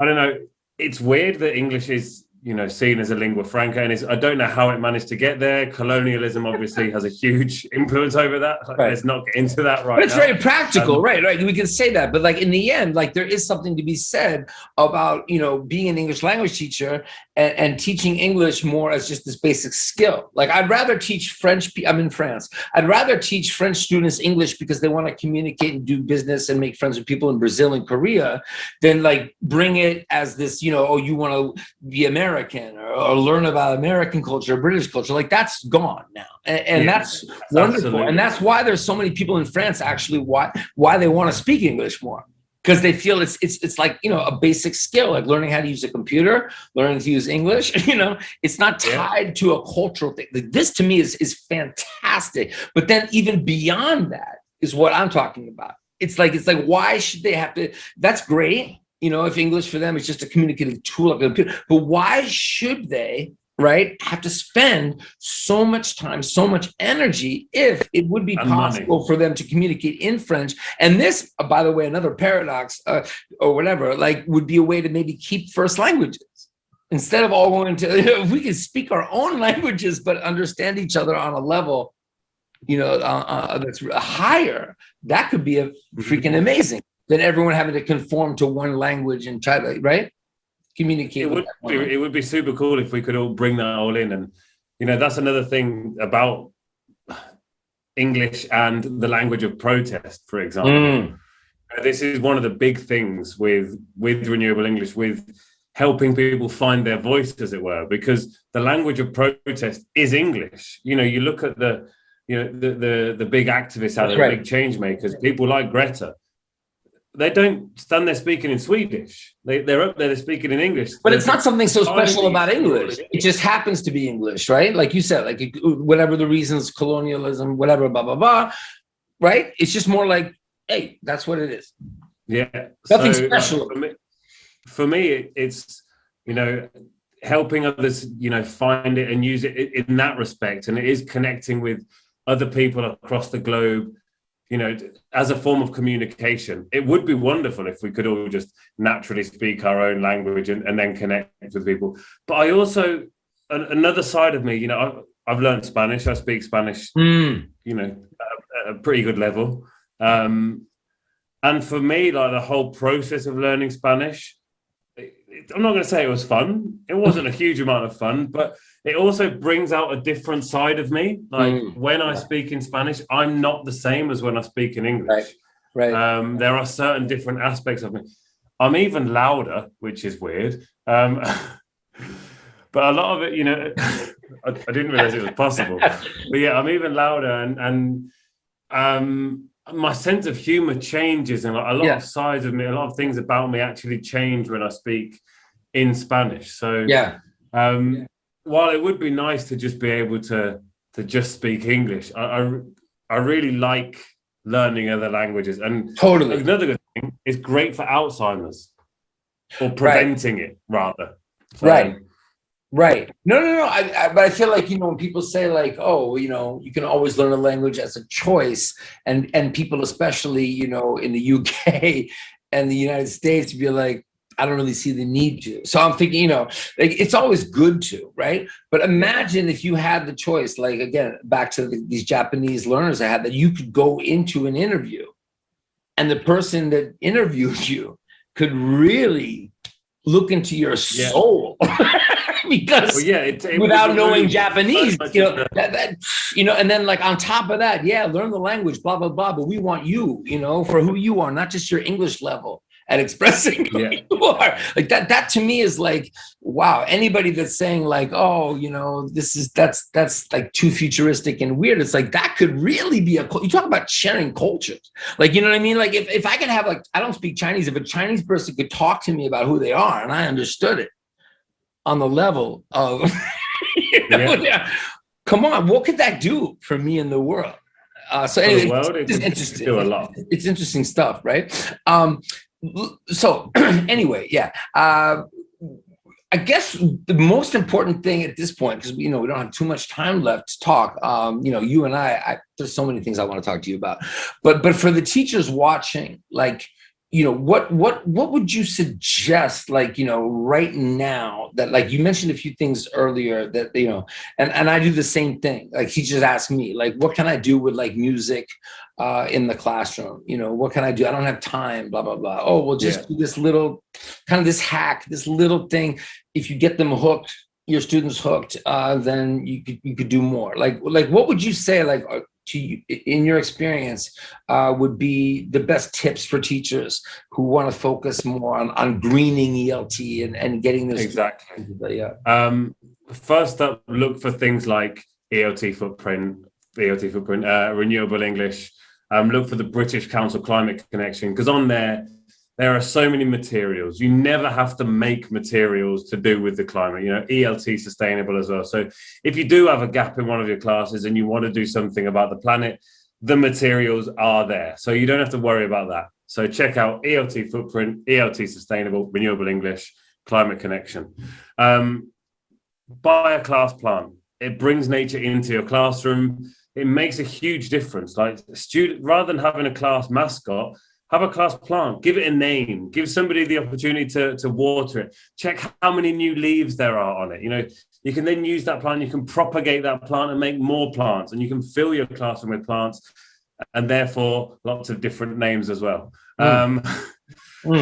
don't know, it's weird that English is seen as a lingua franca, and I don't know how it managed to get there. Colonialism obviously has a huge influence over that. Right. Let's not get into that right now. But it's very practical, right? We can say that, but like in the end, like there is something to be said about being an English language teacher and teaching English more as just this basic skill. Like I'd rather teach French. I'm in France. I'd rather teach French students English because they want to communicate and do business and make friends with people in Brazil and Korea than like bring it as this, you want to be American or learn about American culture, British culture. Like that's gone now. And that's wonderful. Absolutely. And that's why there's so many people in France actually why they want to speak English more. Because they feel it's like, a basic skill, like learning how to use a computer, learning to use English, it's not tied to a cultural thing. Like, this to me is fantastic. But then even beyond that is what I'm talking about. It's like, why should they have to, that's great. If English for them is just a communicative tool like a computer, but why should they, right, have to spend so much time, so much energy if it would be possible for them to communicate in French? And this, by the way, another paradox or whatever, like would be a way to maybe keep first languages. Instead of all going to, if we could speak our own languages, but understand each other on a level, that's higher, that could be a freaking amazing. Than everyone having to conform to one language and try to, right, communicate. It would be super cool if we could all bring that all in. And, that's another thing about English and the language of protest, for example. This is one of the big things with Renewable English, with helping people find their voice, as it were, because the language of protest is English. You look at the big activists out there, the big change makers, people like Greta. They don't stand there speaking in Swedish. They're up there, they're speaking in English. But it's not something so special about English. It just happens to be English, right? Like you said, like whatever the reasons, colonialism, whatever, blah, blah, blah, right? It's just more like, hey, that's what it is. Yeah. Nothing special. For me, it's, helping others, find it and use it in that respect. And it is connecting with other people across the globe, as a form of communication. It would be wonderful if we could all just naturally speak our own language and then connect with people. But I also, another side of me, I've learned Spanish. I speak Spanish, at a pretty good level. And for me, like the whole process of learning Spanish, I'm not going to say it was fun. It wasn't a huge amount of fun, but it also brings out a different side of me. Like when I speak in Spanish, I'm not the same as when I speak in English. Right. There are certain different aspects of me. I'm even louder, which is weird. But a lot of it, I didn't realize it was possible. But yeah, I'm even louder, and my sense of humor changes, and a lot of sides of me, a lot of things about me actually change when I speak in Spanish. So while it would be nice to just be able to just speak English, I really like learning other languages. And totally, another good thing, it's great for Alzheimer's, or preventing it rather. So, Right. No. But I feel like, when people say like, oh, you can always learn a language as a choice, and people, especially, in the UK and the United States, be like, I don't really see the need to. So I'm thinking, like it's always good to, right? But imagine if you had the choice, like, again, back to these Japanese learners I had, that you could go into an interview and the person that interviewed you could really look into your soul. Because without knowing Japanese, and then like on top of that, learn the language, blah, blah, blah. But we want you, for who you are, not just your English level at expressing who you are. Like that to me is like, wow, anybody that's saying like, oh, that's like too futuristic and weird. It's like, that could really be you talk about sharing cultures. Like, you know what I mean? Like if I could have, like, I don't speak Chinese. If a Chinese person could talk to me about who they are and I understood it on the level of, come on, what could that do for me in the world? So anyway, it's interesting. Do a lot. It's interesting stuff, right? So anyway, I guess the most important thing at this point, because we don't have too much time left to talk. You and I, there's so many things I want to talk to you about, but for the teachers watching, like, what would you suggest, like, right now, that, like, you mentioned a few things earlier that, and I do the same thing. Like, he just asked me, like, what can I do with, like, music in the classroom? What can I do? I don't have time, blah, blah, blah. Oh, well, just do this little kind of this hack, this little thing. If you get them hooked, your students hooked, then you could do more. Like what would you say, like, to you, in your experience, would be the best tips for teachers who want to focus more on greening ELT and getting this exactly? Yeah. First up, look for things like ELT footprint, Renewable English. Look for the British Council Climate Connection, because on there are so many materials. You never have to make materials to do with the climate. ELT sustainable as well. So if you do have a gap in one of your classes and you want to do something about the planet, the materials are there. So you don't have to worry about that. So check out ELT footprint, ELT sustainable, Renewable English, climate connection. Buy a class plant. It brings nature into your classroom. It makes a huge difference. Like, rather than having a class mascot, have a class plant, give it a name, give somebody the opportunity to water it. Check how many new leaves there are on it. You can then use that plant, you can propagate that plant and make more plants, and you can fill your classroom with plants, and therefore lots of different names as well. So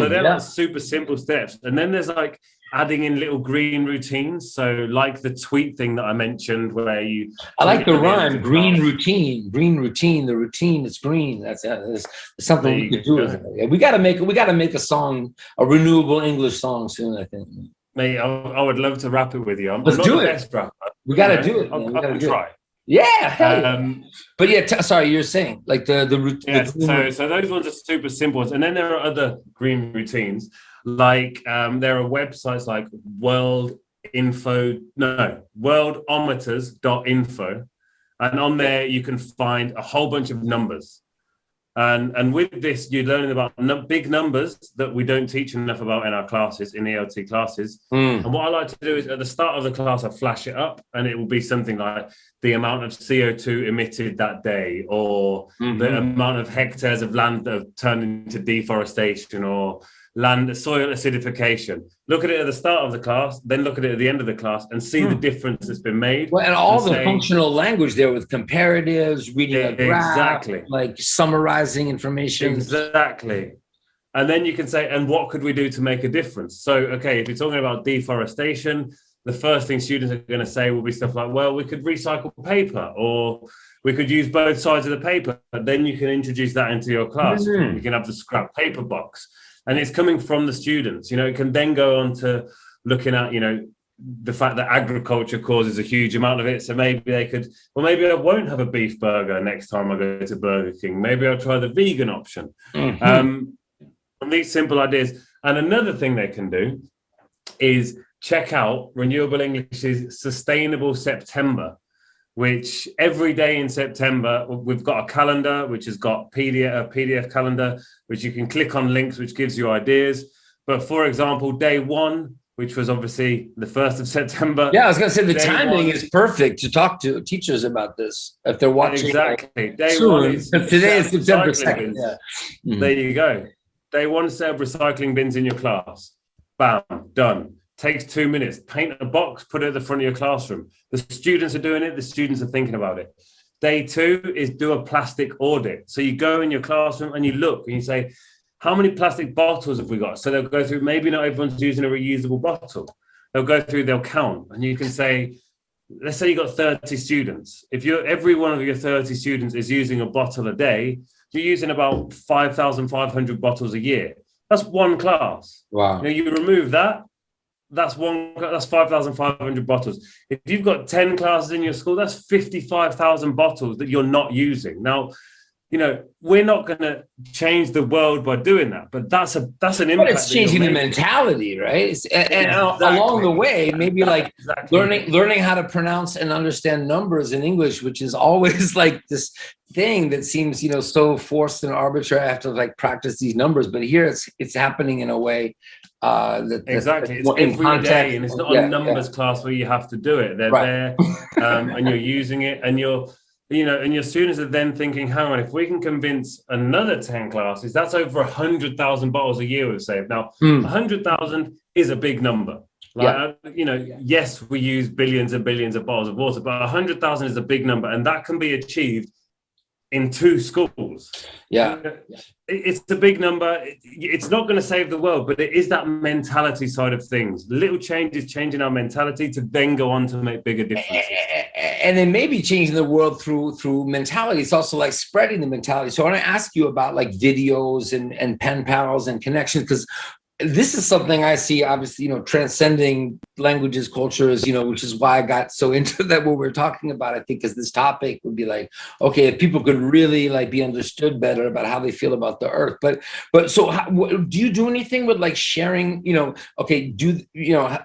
they're like super simple steps. And then there's like adding in little green routines. So like the tweet thing that I mentioned, where I like the rhyme, green routine, the routine is green. That's something we could do. We got to make a song, a renewable English song soon, I think. Mate, I would love to rap it with you. Let's do it. Best rapper. We got to do it. I can try. Yeah. But yeah, sorry, you're saying like the so those ones are super simple. And then there are other green routines. Like there are websites like worldometers.info, and on there you can find a whole bunch of numbers. And with this, you're learning about big numbers that we don't teach enough about in our classes, in ELT classes. And what I like to do is at the start of the class, I flash it up, and it will be something like the amount of CO2 emitted that day, or the amount of hectares of land that have turned into deforestation, or soil acidification. Look at it at the start of the class, then look at it at the end of the class, and see the difference that's been made. Well, and all the functional language there with comparatives, reading a graph, like summarizing information. Exactly. And then you can say, and what could we do to make a difference? So, okay, if you're talking about deforestation, the first thing students are going to say will be stuff like, well, we could recycle paper, or we could use both sides of the paper. But then you can introduce that into your class. You can have the scrap paper box. And it's coming from the students. It can then go on to looking at, the fact that agriculture causes a huge amount of it. So maybe they could, well, maybe I won't have a beef burger next time I go to Burger King. Maybe I'll try the vegan option. From these simple ideas. And another thing they can do is check out Renewable English's Sustainable September, which every day in September, we've got a calendar, which has got a PDF calendar, which you can click on links, which gives you ideas. But for example, day one, which was obviously the 1st of September. Yeah, I was going to say the timing is perfect to talk to teachers about this if they're watching. Exactly. Day one is today is September 2nd. There you go. Day one, set up recycling bins in your class. Bam, done. Takes 2 minutes. Paint a box, put it at the front of your classroom. The students are doing it. The students are thinking about it. Day two is do a plastic audit. So you go in your classroom and you look and you say, how many plastic bottles have we got? So they'll go through, maybe not everyone's using a reusable bottle. They'll go through, they'll count, and you can say, let's say you've got 30 students. If every one of your 30 students is using a bottle a day, you're using about 5,500 bottles a year. That's one class. Wow. You remove that, that's 5,500 bottles. If you've got 10 classes in your school, that's 55,000 bottles that you're not using. Now, we're not going to change the world by doing that, but that's an impact. But it's changing the mentality, right? And along the way, maybe like learning how to pronounce and understand numbers in English, which is always like this thing that seems, so forced and arbitrary. I have to like practice these numbers, but here it's happening in a way it's every day, and it's not a numbers class where you have to do it. They're there, and you're using it, and and your students are then thinking, hang on, if we can convince another 10 classes, that's over 100,000 bottles a year we've saved. Now, 100,000 is a big number. Yes, we use billions and billions of bottles of water, but 100,000 is a big number, and that can be achieved in 2 schools. It's a big number. It's not going to save the world, but it is that mentality side of things. Little changes, changing our mentality to then go on to make bigger differences. And then maybe changing the world through mentality. It's also like spreading the mentality. So I want to ask you about like videos and pen pals and connections, because this is something I see, obviously, transcending languages, cultures, which is why I got so into that, what we're talking about, I think, because this topic would be like, okay, if people could really like be understood better about how they feel about the earth. But so do you do anything with like sharing,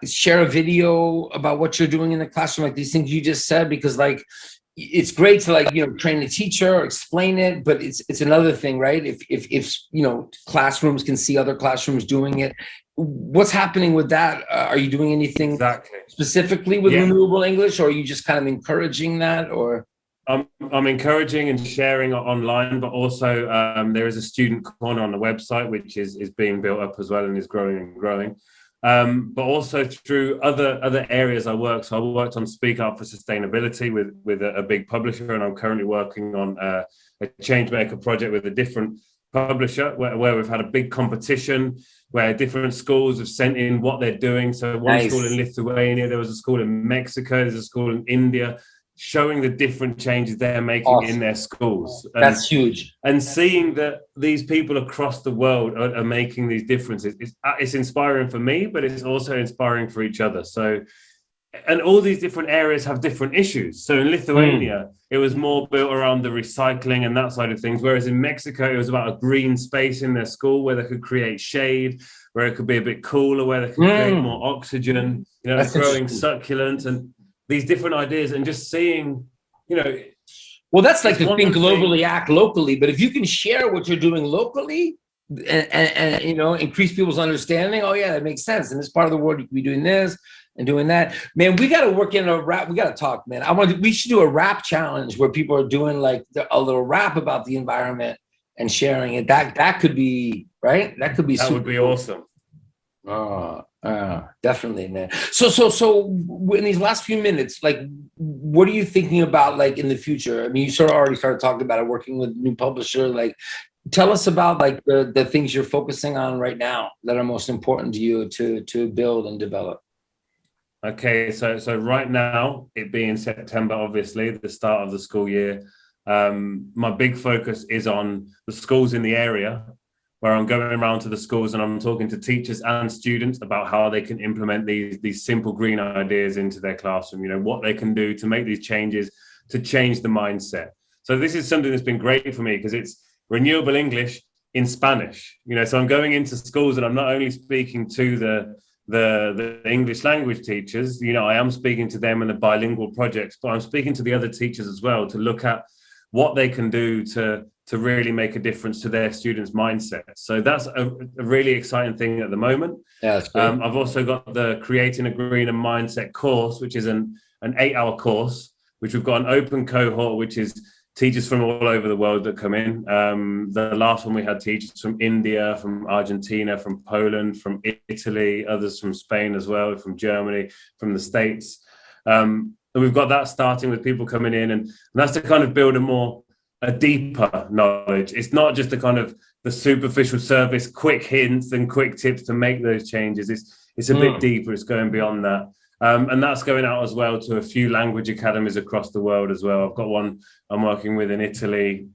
share a video about what you're doing in the classroom, like these things you just said, because like, it's great to like, train the teacher or explain it, but it's another thing, right? If classrooms can see other classrooms doing it, what's happening with that? Are you doing anything specifically with Renewable English, or are you just kind of encouraging that? Or I'm encouraging and sharing online, but also there is a student corner on the website, which is being built up as well and is growing and growing. But also through other areas I work. So I worked on Speak Up for Sustainability with a big publisher, and I'm currently working on a Changemaker project with a different publisher where we've had a big competition where different schools have sent in what they're doing. So one school in Lithuania, there was a school in Mexico, there's a school in India, showing the different changes they're making in their schools. That's huge. And seeing that these people across the world are making these differences, it's inspiring for me, but it's also inspiring for each other. So, and all these different areas have different issues. So in Lithuania, it was more built around the recycling and that side of things. Whereas in Mexico, it was about a green space in their school where they could create shade, where it could be a bit cooler, where they could create more oxygen, growing succulents and these different ideas, and just seeing, well, that's like the thing, globally, act locally. But if you can share what you're doing locally and increase people's understanding, oh yeah, that makes sense. In this part of the world, you can be doing this and doing that. Man, we got to work in a rap. We got to talk, man. We should do a rap challenge where people are doing like a little rap about the environment and sharing it. That could be, right? That could be that would be cool. Awesome. Definitely, man. So in these last few minutes, like, what are you thinking about, like, in the future? I mean, you sort of already started talking about it, working with a new publisher. Like, tell us about like the things you're focusing on right now that are most important to you to build and develop. Okay, so right now, it being September, obviously, the start of the school year, my big focus is on the schools in the area, where I'm going around to the schools and I'm talking to teachers and students about how they can implement these simple green ideas into their classroom, what they can do to make these changes, to change the mindset. So this is something that's been great for me because it's Renewable English in Spanish, so I'm going into schools and I'm not only speaking to the English language teachers, I am speaking to them in the bilingual projects, but I'm speaking to the other teachers as well to look at what they can do to really make a difference to their students' mindset. So that's a really exciting thing at the moment. Yeah, that's great. I've also got the Creating a Greener Mindset course, which is an 8-hour course, which we've got an open cohort, which is teachers from all over the world that come in. The last one we had teachers from India, from Argentina, from Poland, from Italy, others from Spain as well, from Germany, from the States. And we've got that starting with people coming in, and that's to kind of build a deeper knowledge. It's not just the kind of the superficial surface, quick hints and quick tips to make those changes. It's a bit deeper. It's going beyond that. And that's going out as well to a few language academies across the world as well. I've got one I'm working with in Italy.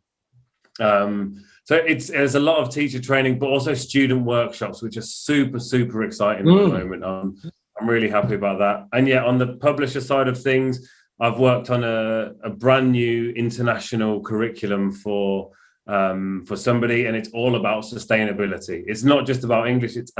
So there's a lot of teacher training, but also student workshops, which are super, super exciting at the moment. I'm really happy about that. And yeah, on the publisher side of things, I've worked on a brand new international curriculum for somebody, and it's all about sustainability. It's not just about English, it's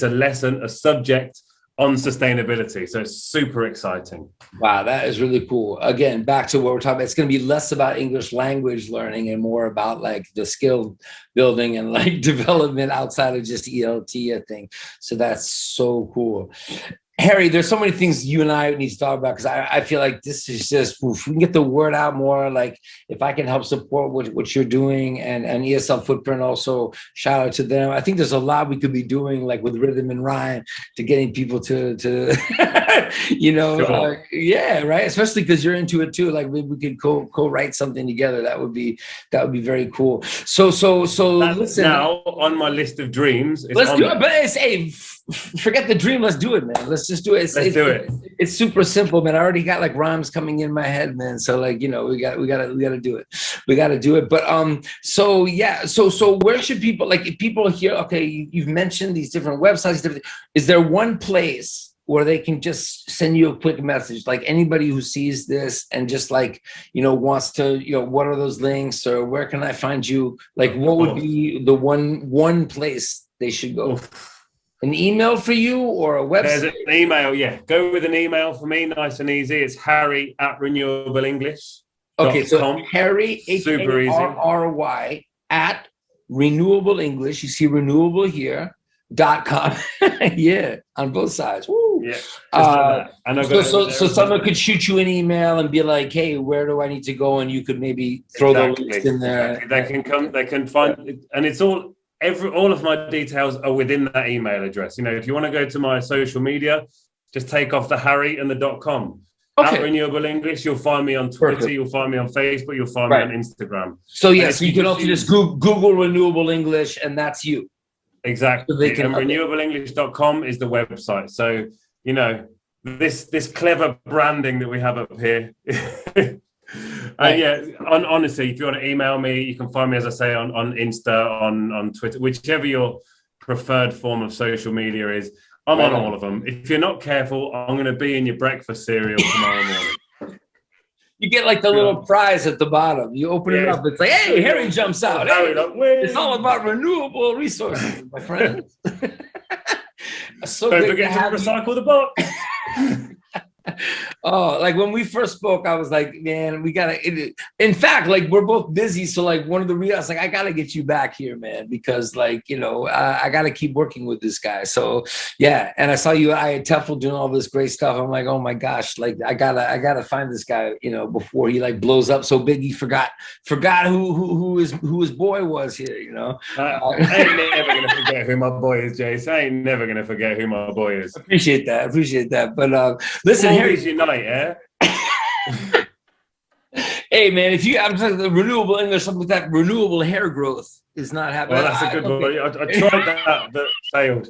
a lesson, a subject on sustainability. So it's super exciting. Wow, that is really cool. Again, back to what we're talking about, it's going to be less about English language learning and more about like the skill building and like development outside of just ELT, I think. So that's so cool. Harry, there's so many things you and I need to talk about because I feel like this is just, if we can get the word out more, like if I can help support what you're doing and ESL Footprint also, shout out to them. I think there's a lot we could be doing like with rhythm and rhyme to getting people to you know, Sure. yeah, right. Especially because you're into it too. Like we could co-write something together. That would be very cool. So That's listen. now on my list of dreams. Let's do it, but hey, forget the dream. Let's do it, man. Let's just do it. Let's do it. It's super simple, man. I already got like rhymes coming in my head, man. So like, you know, we got to do it. We got to do it. But so yeah, so where should people, like, if people hear, okay, you've mentioned these different websites. Is there one place where they can just send you a quick message, like anybody who sees this and just like, you know, wants to, you know, what are those links or where can I find you? Like, what would be the one place they should go? An email for you or a website? There's an email, yeah. Go with an email for me, nice and easy. It's Harry@Renewable English. Okay, so Harry, super easy. HARRY at Renewable English. You see renewable here. .com. Yeah, on both sides. Woo. Yeah. Like and so someone could shoot you an email and be like, hey, where do I need to go? And you could maybe throw the links in there. Exactly. They can come, they can find it, and it's all of my details are within that email address. You know, if you want to go to my social media, just take off the Harry and the .com. Okay. At Renewable English, you'll find me on Twitter, Perfect. You'll find me on Facebook, you'll find me on Instagram. So yes, you can also just Google Renewable English and that's you. Exactly. So and renewableenglish.com is the website. So, you know, this clever branding that we have up here. Yeah, honestly, if you want to email me, you can find me, as I say, on Insta, on Twitter, whichever your preferred form of social media is. I'm on all of them. If you're not careful, I'm going to be in your breakfast cereal tomorrow morning. You get like the little prize at the bottom. You open it up. It's like, hey, Harry jumps out. Hey, it's all about renewable resources, my friends. So don't forget to recycle the box. Oh, like when we first spoke, I was like, man, we gotta. In fact, like we're both busy, so like one of the reasons, like I gotta get you back here, man, because like you know, I gotta keep working with this guy. So yeah, and I saw you at TEFL doing all this great stuff. I'm like, oh my gosh, like I gotta find this guy, you know, before he like blows up so big he forgot who his boy was here, you know. I ain't never gonna forget who my boy is, Jace. I ain't never gonna forget who my boy is. Appreciate that. But listen. Harry's unite, yeah. Hey man, if you, I'm talking the renewable English, something like that, renewable hair growth is not happening. Well, that's a good one. I tried that, but failed.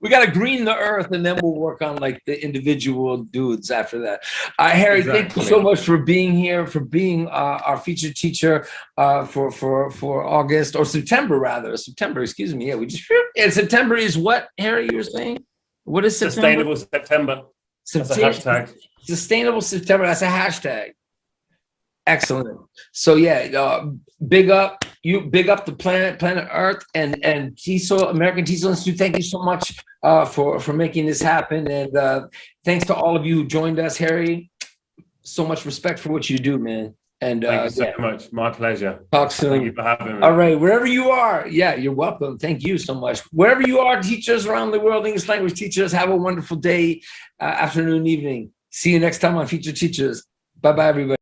We got to green the earth, and then we'll work on like the individual dudes after that. Harry, thank you so much for being here, for being our featured teacher for August or September rather. September, excuse me. Yeah, and September is what, Harry? You were saying? What is September? Sustainable September. That's a hashtag. Sustainable September. That's a hashtag. Excellent. So yeah, big up the planet Earth and TESOL, American TESOL Institute. Thank you so much for making this happen. And thanks to all of you who joined us, Harry. So much respect for what you do, man. And thank you so much. My pleasure. Talk soon. Thank you for having me. All right, wherever you are, yeah, you're welcome. Thank you so much. Wherever you are, teachers around the world, English language teachers, have a wonderful day, afternoon, evening. See you next time on Featured Teachers. Bye-bye, everybody.